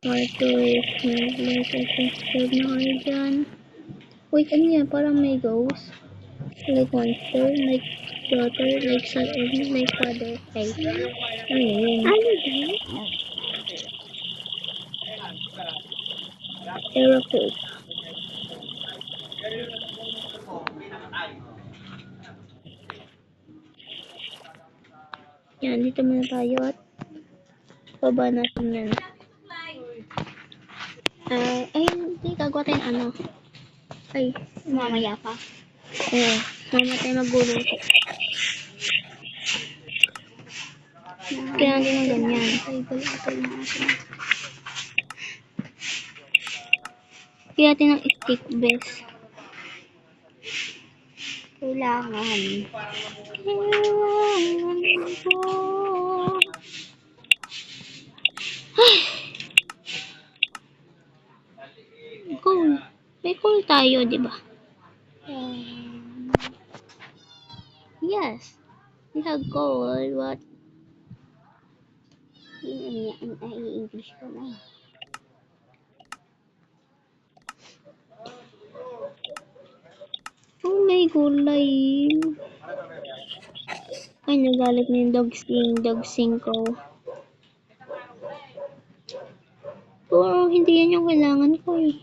Arthur, like, subscribe na kayo dyan. Wait, ano yan? Parang may ghost. Like monster, like daughter, like son, like father. Ay, ano yun? Ano yun? Error code. Yan, dito muna tayo at baba natin yan. Ay, hindi, gagawa tayong ano. Ay, mamaya pa. Oo, mamaya tayo magulo. Kaya natin ng ganyan. Kaya natin ng stick base. Kailangan ko. Cool. May cool tayo, di ba? Yes. We have gold. What? I-English ko na. Oh, may gulay. Ay, nagalit na yung dog sing ko. Pero hindi yan yung kailangan ko eh.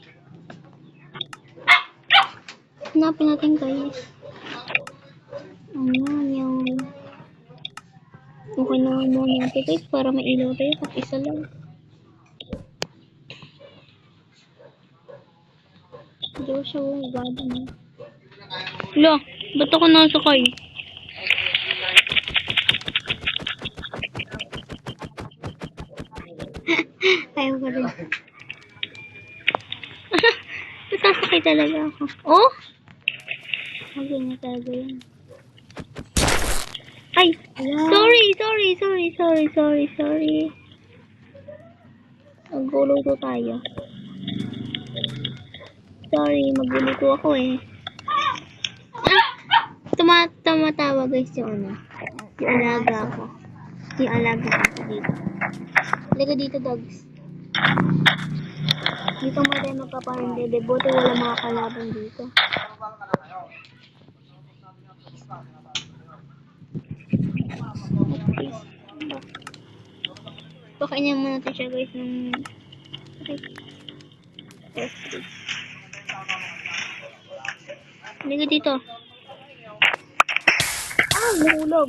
Hanapin natin guys. Ayan, yung... Okay na muna natin guys para mailaw tayo pag isa lang. Hindi ko siya gagawin eh. Lo, ba't ako nasakay? Ayaw ko rin. Nasasakay talaga ako. Oh? Sabi niya talaga yun. Ay! Sorry. Magluluto tayo. Sorry, magluluto ako eh. Tumatawa guys yung ano. Yung alaga ko. Yung alaga ko dito. Halika dito dogs. Dito mo tayo magpaparende. Buti wala mga kalaban dito. Pakainin muna natin siya guys ng... Halika dito. Ah, nahulog.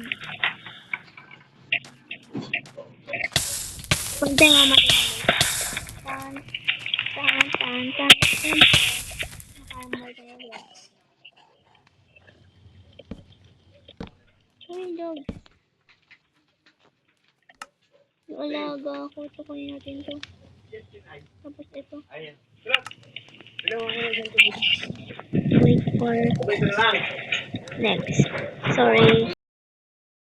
Pag tayo mamatay. Tan. Nakahamay tayo guys. Sorry dog. Yung alaga ako. Ito kunin natin to. Tapos ito. Wait for next. Sorry.